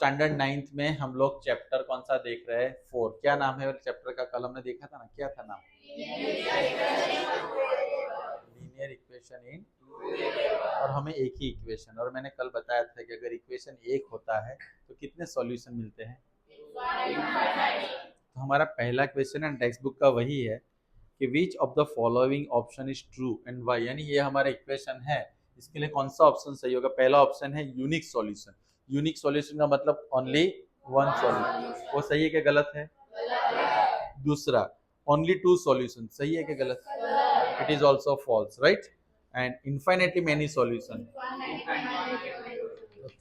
Standard 9th में हम लोग चैप्टर कौन सा देख रहे हैं? 4। क्या नाम है चैप्टर का? कल हमने देखा था ना, क्या था नाम? लीनियर इक्वेशन इन, और हमें एक ही इक्वेशन, और मैंने कल बताया था कि अगर इक्वेशन एक होता है तो कितने सॉल्यूशन मिलते हैं? तो हमारा पहला क्वेश्चन है टेक्स्ट बुक का वही है कि which of the following option is true and why, यानी ये हमारा इक्वेशन है, इसके लिए कौन सा ऑप्शन सही होगा? पहला ऑप्शन है यूनिक सॉल्यूशन। यूनिक सॉल्यूशन का मतलब ओनली वन सॉल्यूशन, वो सही है कि गलत है? दूसरा, ओनली टू सॉल्यूशन, सही है कि गलत? It is also false, right? And infinitely many solution,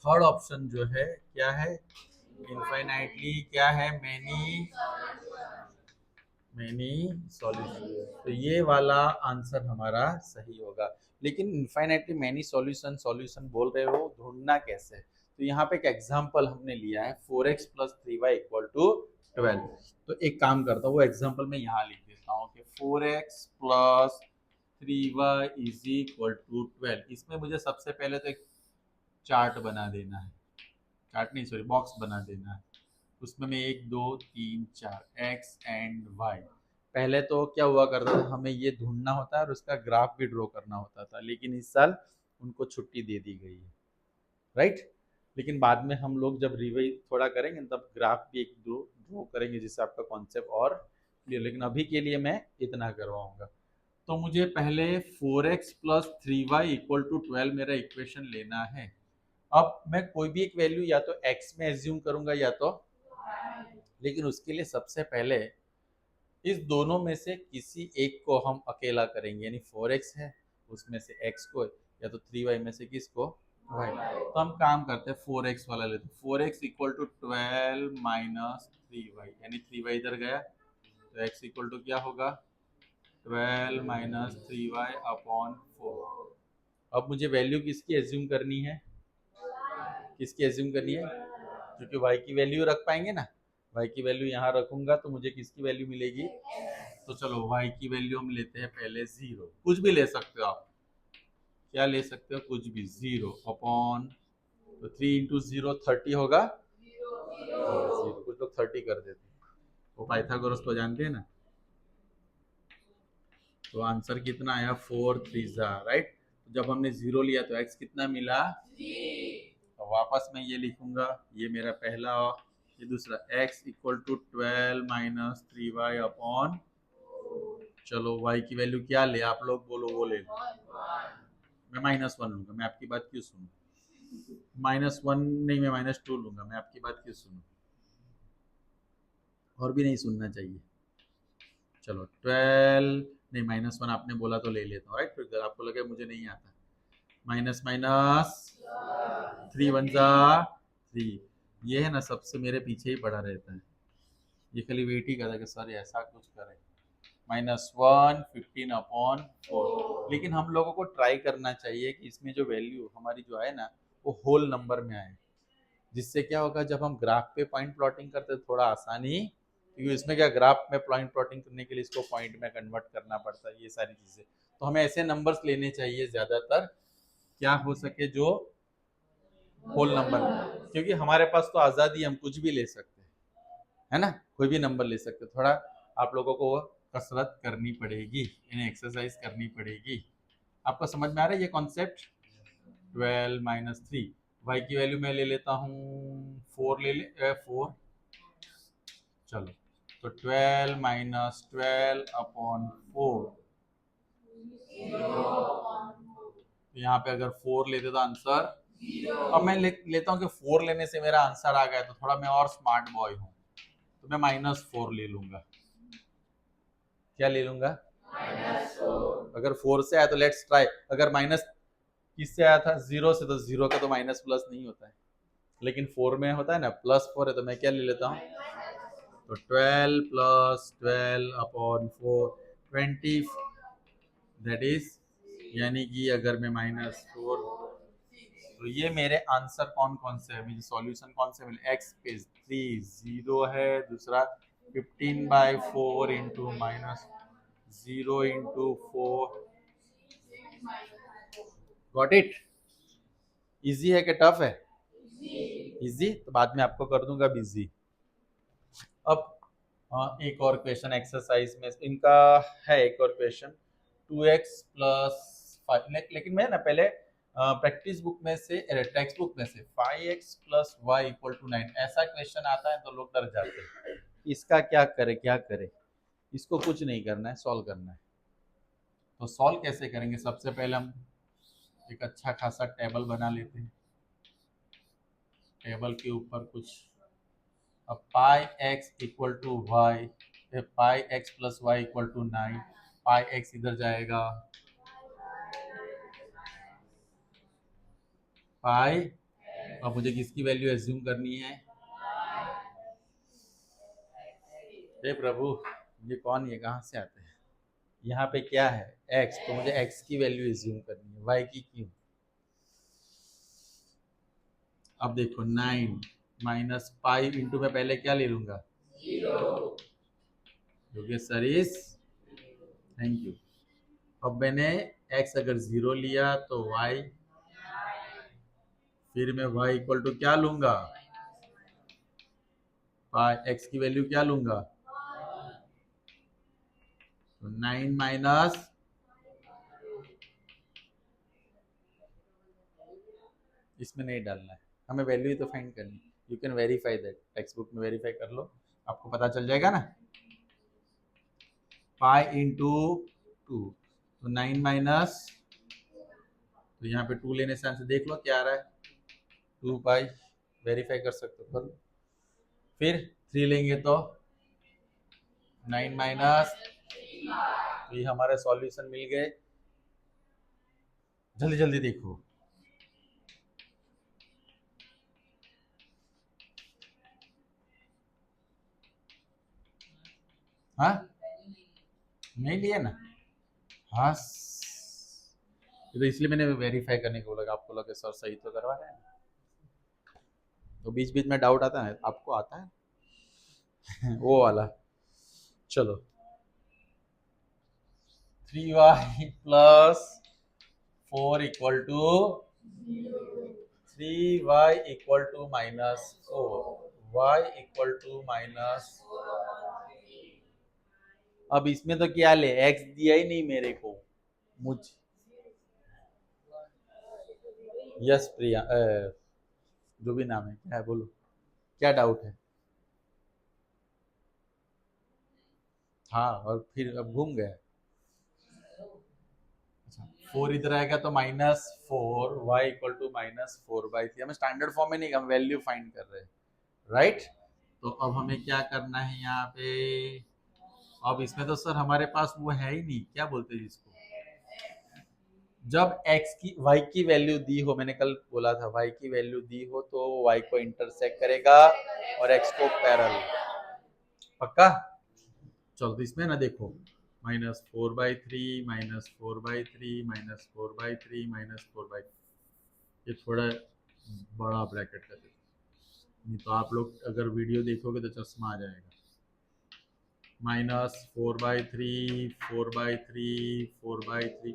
third option जो है क्या है? इनफाइनाइटली क्या है? मेनी, मेनी सॉल्यूशन, तो ये वाला आंसर हमारा सही होगा। लेकिन इनफाइनाइटली मेनी सॉल्यूशन सॉल्यूशन बोल रहे हो, ढूंढना कैसे? तो यहाँ पे एक एग्जांपल हमने लिया है 4x plus 3y equal to 12। तो एक काम करता हूँ, वो एग्जांपल मैं यहाँ लिख देता हूँ कि 4x plus 3y is equal to 12। इसमें मुझे सबसे पहले तो एक चार्ट बना देना है, चार्ट नहीं सॉरी बॉक्स बना देना है। उसमें मैं 1 2 3 4 एक्स एंड वाई, पहले तो क्या हुआ करता था, हमें ये ढूंढना होता है और उसका ग्राफ भी ड्रॉ करना होता था, लेकिन इस साल उनको छुट्टी दे दी गई है, राइट? लेकिन बाद में हम लोग जब रिवाइज थोड़ा करेंगे तब ग्राफ भी एक दो ड्रॉ करेंगे जिससे आपका कॉन्सेप्ट और क्लियर। लेकिन अभी के लिए मैं इतना करवाऊंगा। तो मुझे पहले 4x plus 3y equal to 12 मेरा इक्वेशन लेना है। अब मैं कोई भी एक वैल्यू या तो x में एज्यूम करूंगा या तो, लेकिन उसके लिए सबसे पहले इस दोनों में से किसी एक को हम अकेला करेंगे, यानी 4x है उसमें से x को, या तो 3y में से किसको? y। तो हम काम करते हैं 4x वाला लेते हैं। 4x equal to 12 minus 3y, यानी 3y इधर गया तो x इक्वल टू क्या होगा? 12 माइनस 3y अपॉन 4। अब मुझे वैल्यू किसकी एज्यूम करनी है? किसकी एज्यूम करनी है? क्योंकि y की वैल्यू रख पाएंगे ना, y की वैल्यू यहाँ रखूंगा तो मुझे किसकी वैल्यू मिलेगी? तो चलो y की वैल्यू हम लेते हैं पहले 0, कुछ भी ले सकते हो आप, क्या ले सकते हो? कुछ भी, 0 अपॉन, तो 3 इंटू 0 30 होगा, 0, कुछ लोग 30 कर देते हैं, वो पाइथागोरस तो जानते हैं ना। तो आंसर कितना आया? 4 3 जा, राइट? जब हमने 0 लिया तो x कितना मिला? तो वापस मैं ये लिखूंगा, ये मेरा पहला, ये दूसरा, x equal to 12 minus 3y upon, चलो y की वैल्यू क्या ले, आप लोग बोलो, वो ले लो। मैं -1 लूंगा, मैं आपकी बात क्यों सुनूं? -1 नहीं, मैं -2 लूंगा, मैं आपकी बात क्यों सुनूं? और भी नहीं सुनना चाहिए। चलो 12 नहीं, -1 आपने बोला तो ले लेता हूँ, राइट? फिर आपको लगे मुझे नहीं आता। माइनस माइनस 3 1 जा 3, ये है ना सबसे मेरे पीछे ही पड़ा रहता है, ये खाली वेट ही करता है कि सर ऐसा कुछ करें। -1 15 अपॉन 4। लेकिन हम लोगों को ट्राई करना चाहिए कि इसमें जो वैल्यू हमारी जो है ना वो होल नंबर में आए, जिससे क्या होगा जब हम ग्राफ पे पॉइंट प्लॉटिंग करते हैं थोड़ा आसानी, क्योंकि इसमें क्या ग्राफ में पॉइंट प्लॉटिंग करने के लिए इसको पॉइंट में कन्वर्ट करना पड़ता है, ये सारी चीजें। तो हमें ऐसे नंबर्स लेने चाहिए ज्यादातर, क्या हो सके जो होल नंबर, क्योंकि हमारे पास तो आज़ादी, हम कुछ भी ले सकते हैं, है ना? कोई भी नंबर ले सकते हैं। थोड़ा आप लोगों को कसरत करनी पड़ेगी, इन्हें एक्सरसाइज करनी पड़ेगी। आपको समझ में आ रहा है ये कॉन्सेप्ट? 12 माइनस 3, वाई की वैल्यू मैं ले लेता हूँ 4, ले ले 4, चलो तो 12 माइनस 12 अपॉन 4, यहाँ पे अगर 4 लेते तो आंसर, अब मैं लेता हूँ कि 4 लेने से मेरा आंसर आ गया, तो थोड़ा मैं और स्मार्ट बॉय हूँ, तो मैं -4 ले लूंगा। क्या ले लूंगा? -4। अगर 4 से आया तो लेट्स ट्राई, अगर माइनस किससे आया था? 0 से, तो 0 का तो माइनस प्लस नहीं होता है, लेकिन 4 में होता है ना, +4 है, तो मैं क्या ले लेता हूँ? तो 12 प्लस 12 अपॉन 4 20, दैट इज, यानी कि अगर मैं -4, तो ये मेरे आंसर कौन कौन से है, मुझे सॉल्यूशन कौन से मिले? x पे 3 0 है, दूसरा 15/4 into -0 into 4। Got it? Easy है कि टफ है? इजी, तो बाद में आपको कर दूंगा बिजी। अब एक और क्वेश्चन एक्सरसाइज में इनका है, एक और क्वेश्चन 2x प्लस 5, लेकिन मैं ना पहले प्रैक्टिस बुक में से, टेक्स्ट बुक में से 5x plus y equal to 9 ऐसा क्वेश्चन आता है तो लोग डर जाते हैं। इसका क्या करे, क्या करे? इसको कुछ नहीं करना है, सॉल्व करना है। तो सॉल्व कैसे करेंगे? सबसे पहले हम एक अच्छा खासा टेबल बना लेते हैं। टेबल के ऊपर कुछ, अब pi x equal to y, pi x plus y equal to 9, pi x इधर जाएगा, पाई, अब मुझे किसकी वैल्यू एज्यूम करनी है? हे प्रभु, ये कौन, ये कहाँ से आते हैं? यहाँ पे क्या है? x, तो मुझे x की वैल्यू एज्यूम करनी है, y की क्यों? अब देखो 9 माइनस पाई इंटू में पहले क्या ले लूंगा? 0, क्योंकि सर इज, थैंक यू। अब मैंने x अगर 0 लिया तो y, फिर मैं y इक्वल टू क्या लूंगा? पाई x की वैल्यू क्या लूंगा? तो 9 माइनस, इसमें नहीं डालना है, हमें वैल्यू ही तो फाइंड करनी है। You can verify that, text book में वेरीफाई कर लो, आपको पता चल जाएगा ना। पाई इंटू 2, तो 9 माइनस, तो यहाँ पे 2 लेने से आंसर देख लो क्या आ रहा है, 2 पाई, वेरीफाई कर सकते हो, कर लो। फिर 3 लेंगे तो 9 माइनस, तो ये हमारे सॉल्यूशन मिल गए। जल्दी जल्दी देखो, हाँ नहीं लिया ना, हाँ, तो इसलिए मैंने वेरीफाई करने को बोला, आपको लगा सर सही तो करवा रहे हैं, तो बीच बीच में डाउट आता है, आपको आता है वो वाला। चलो 3y plus 4 equal to 3y equal to minus 4, y equal to minus, अब इसमें तो क्या ले, x दिया ही नहीं मेरे को, मुझे, यस प्रिया, जो भी नाम है, क्या है बोलो, क्या डाउट है? हाँ, और फिर अब घूम गया। अच्छा, 4 इधर आएगा तो minus 4, y equal to minus 4/3, हमें स्टैंडर्ड फॉर्म में नहीं, हम वैल्यू फाइंड कर रहे हैं, राइट? तो अब हमें क्या करना है यहाँ पे? अब इसमें तो सर हमारे पास वो है ही नहीं, क्या बोलते हैं जिसको, जब x की y की वैल्यू दी हो, मैंने कल बोला था y की वैल्यू दी हो तो y को इंटरसेक्ट करेगा और x को पैरेलल, पक्का? चलो तो इसमें ना देखो, -4/3 -4/3 -4/3 -4/3, ये थोड़ा बड़ा ब्रैकेट कर देते, नहीं तो आप लोग अगर वीडियो देखोगे तो चश्मा आ जाएगा। -4/3 4/3 4/3,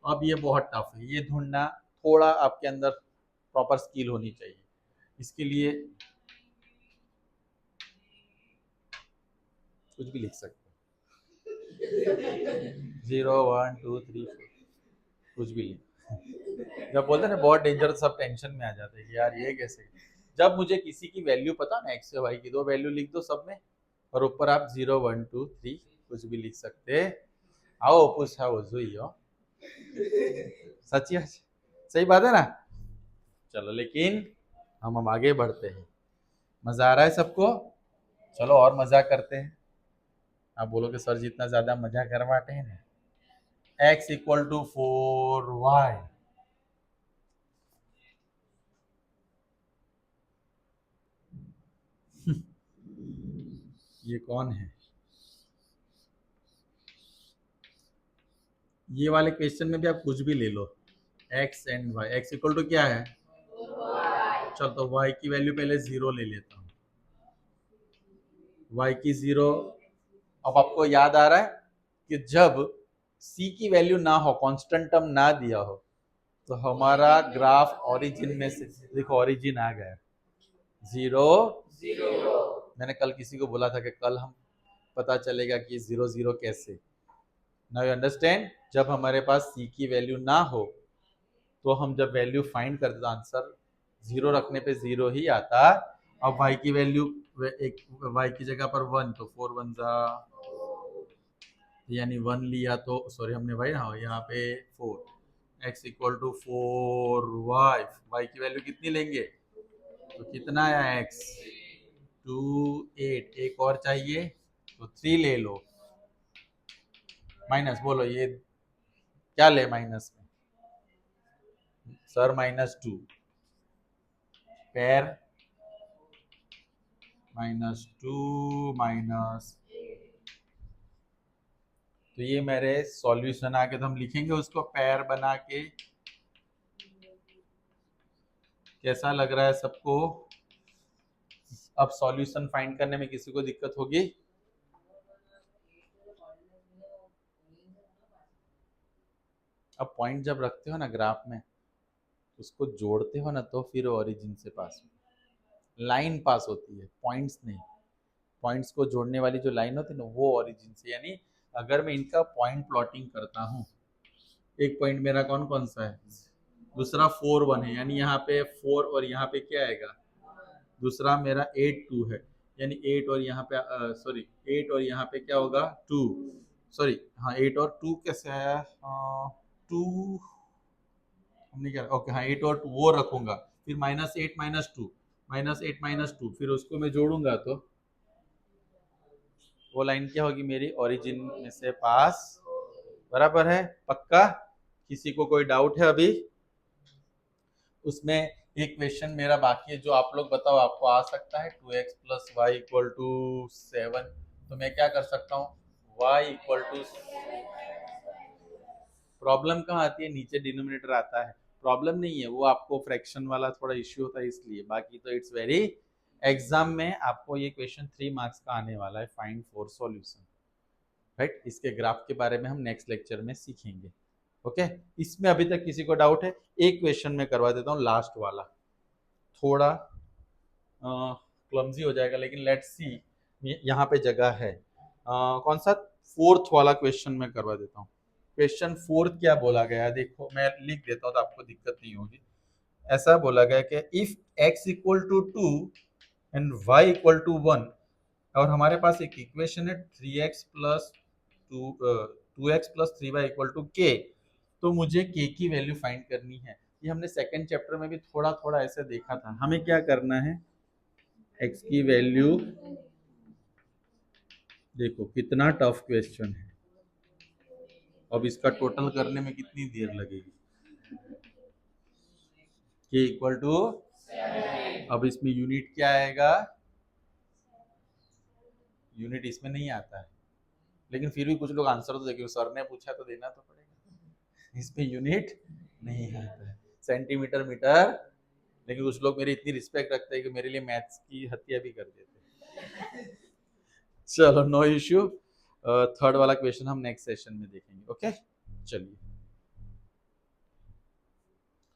अब ये बहुत टफ है, ये ढूंढना थोड़ा आपके अंदर प्रॉपर स्किल होनी चाहिए। इसके लिए कुछ भी लिख सकते हो, 0 1 2 3 4, कुछ भी लिख, जब बोलते हैं ना बहुत डेंजर, सब टेंशन में आ जाते हैं कि यार ये कैसे। जब मुझे किसी की वैल्यू पता ना, एक्स से वाई की दो वैल्यू लिख दो सब में, और ऊपर आप 0 1 2 3 कुछ भी लिख सकते। आओ पूछा वो जुई हो, सच्ची सही बात है ना। चलो लेकिन हम आगे बढ़ते हैं, मजा आ रहा है सबको? चलो और मजा करते हैं। आप बोलोगे सर जितना ज्यादा मजा करवाते हैं ना, x इक्वल टू 4y, ये कौन है? ये वाले क्वेश्चन में भी आप कुछ भी ले लो, x and y, x equal to क्या है? चल तो y की वैल्यू पहले 0 ले लेता हूँ, y की 0। अब आपको याद आ रहा है कि जब c की वैल्यू ना हो, कांस्टेंट टर्म ना दिया हो, तो हमारा ग्राफ ओरिजिन में से, देखो ओरिजिन आ गया, जीरो जीरो। मैंने कल किसी को बोला था कि कल हम पता चलेगा कि जीरो जीरो कैसे। नाउ यू अंडरस्टैंड, जब हमारे पास c की वैल्यू ना हो तो हम जब वैल्यू फाइंड करते तो आंसर जीरो रखने पे जीरो ही आता। अब y की वैल्यू एक y की जगह पर 1 तो 4 1 जा, यानी 1 लिया तो सॉरी हमने भाई हाँ यहाँ पे 4 x इक्वल टू 4 y की वैल्यू कितनी लेंगे तो कितना आया x 2 8, एक और चाहिए तो 3 ले लो। माइनस बोलो ये क्या ले माइनस में सर -2 पेयर -2 माइनस, तो ये मेरे सॉल्यूशन आके तो हम लिखेंगे उसको पेयर बना के। कैसा लग रहा है सबको? अब सॉल्यूशन फाइंड करने में किसी को दिक्कत होगी? अब पॉइंट जब रखते हो ना ग्राफ में उसको जोड़ते हो ना तो फिर ओरिजिन से पास लाइन पास होती है, पॉइंट्स नहीं। पॉइंट्स को जोड़ने वाली जो लाइन होती है ना वो ओरिजिन से, यानी अगर मैं इनका पॉइंट प्लॉटिंग करता हूँ, एक पॉइंट मेरा कौन कौन सा है, दूसरा 4 1 है यानी यहाँ पे 4 और यहाँ पे क्या आएगा, दूसरा मेरा 8 2 है यानी 8 और यहाँ पे सॉरी 8 और यहाँ पे क्या होगा 2, सॉरी हाँ 8 और 2 कैसे आया 2 हमने क्या ओके हाँ 8 और 2 वो रखूंगा, फिर -8 -2 -8 -2 फिर उसको मैं जोड़ूंगा तो वो लाइन क्या होगी मेरी ओरिजिन में से पास। बराबर है पक्का? किसी को कोई डाउट है अभी? उसमें एक क्वेश्चन मेरा बाकी है जो आप लोग बताओ आपको आ सकता है 2x + y = 7, तो मैं क्या कर सकता हूँ y = प्रॉब्लम कहाँ आती है, नीचे डिनोमिनेटर आता है, प्रॉब्लम नहीं है वो, आपको फ्रैक्शन वाला थोड़ा इश्यू होता है इसलिए, बाकी तो इट्स वेरी। एग्जाम में आपको ये क्वेश्चन 3 मार्क्स का आने वाला है, फाइंड 4 सॉल्यूशन, राइट। इसके ग्राफ के बारे में हम नेक्स्ट लेक्चर में सीखेंगे। ओके इसमें अभी तक किसी को डाउट है? एक क्वेश्चन में करवा देता हूँ लास्ट वाला, थोड़ा क्लमजी हो जाएगा लेकिन लेट्स सी, यहाँ पे जगह है। कौन सा 4th वाला क्वेश्चन में करवा देता हूँ। क्वेश्चन 4th क्या बोला गया देखो, मैं लिख देता हूँ तो आपको दिक्कत नहीं होगी। ऐसा बोला गया कि इफ x = 2 एंड y = 1 और हमारे पास एक इक्वेशन है 3x + 2x + 3y = k, तो मुझे k की वैल्यू फाइंड करनी है। ये हमने सेकंड चैप्टर में भी थोड़ा थोड़ा ऐसे देखा था। हमें क्या करना है, x की वैल्यू, देखो कितना टफ क्वेश्चन है, अब इसका टोटल करने में कितनी देर लगेगी, k = 7। अब इसमें यूनिट क्या आएगा, यूनिट इसमें नहीं आता है लेकिन फिर भी कुछ लोग आंसर तो देखिए सर ने पूछा तो देना तो पड़ेगा, इसमें यूनिट नहीं आता है, सेंटीमीटर मीटर, लेकिन कुछ लोग मेरी इतनी रिस्पेक्ट रखते हैं कि मेरे लिए मैथ्स की हत्या भी कर देते हैं। चलो नो इश्यू, थर्ड वाला क्वेश्चन हम नेक्स्ट सेशन में देखेंगे। ओके चलिए।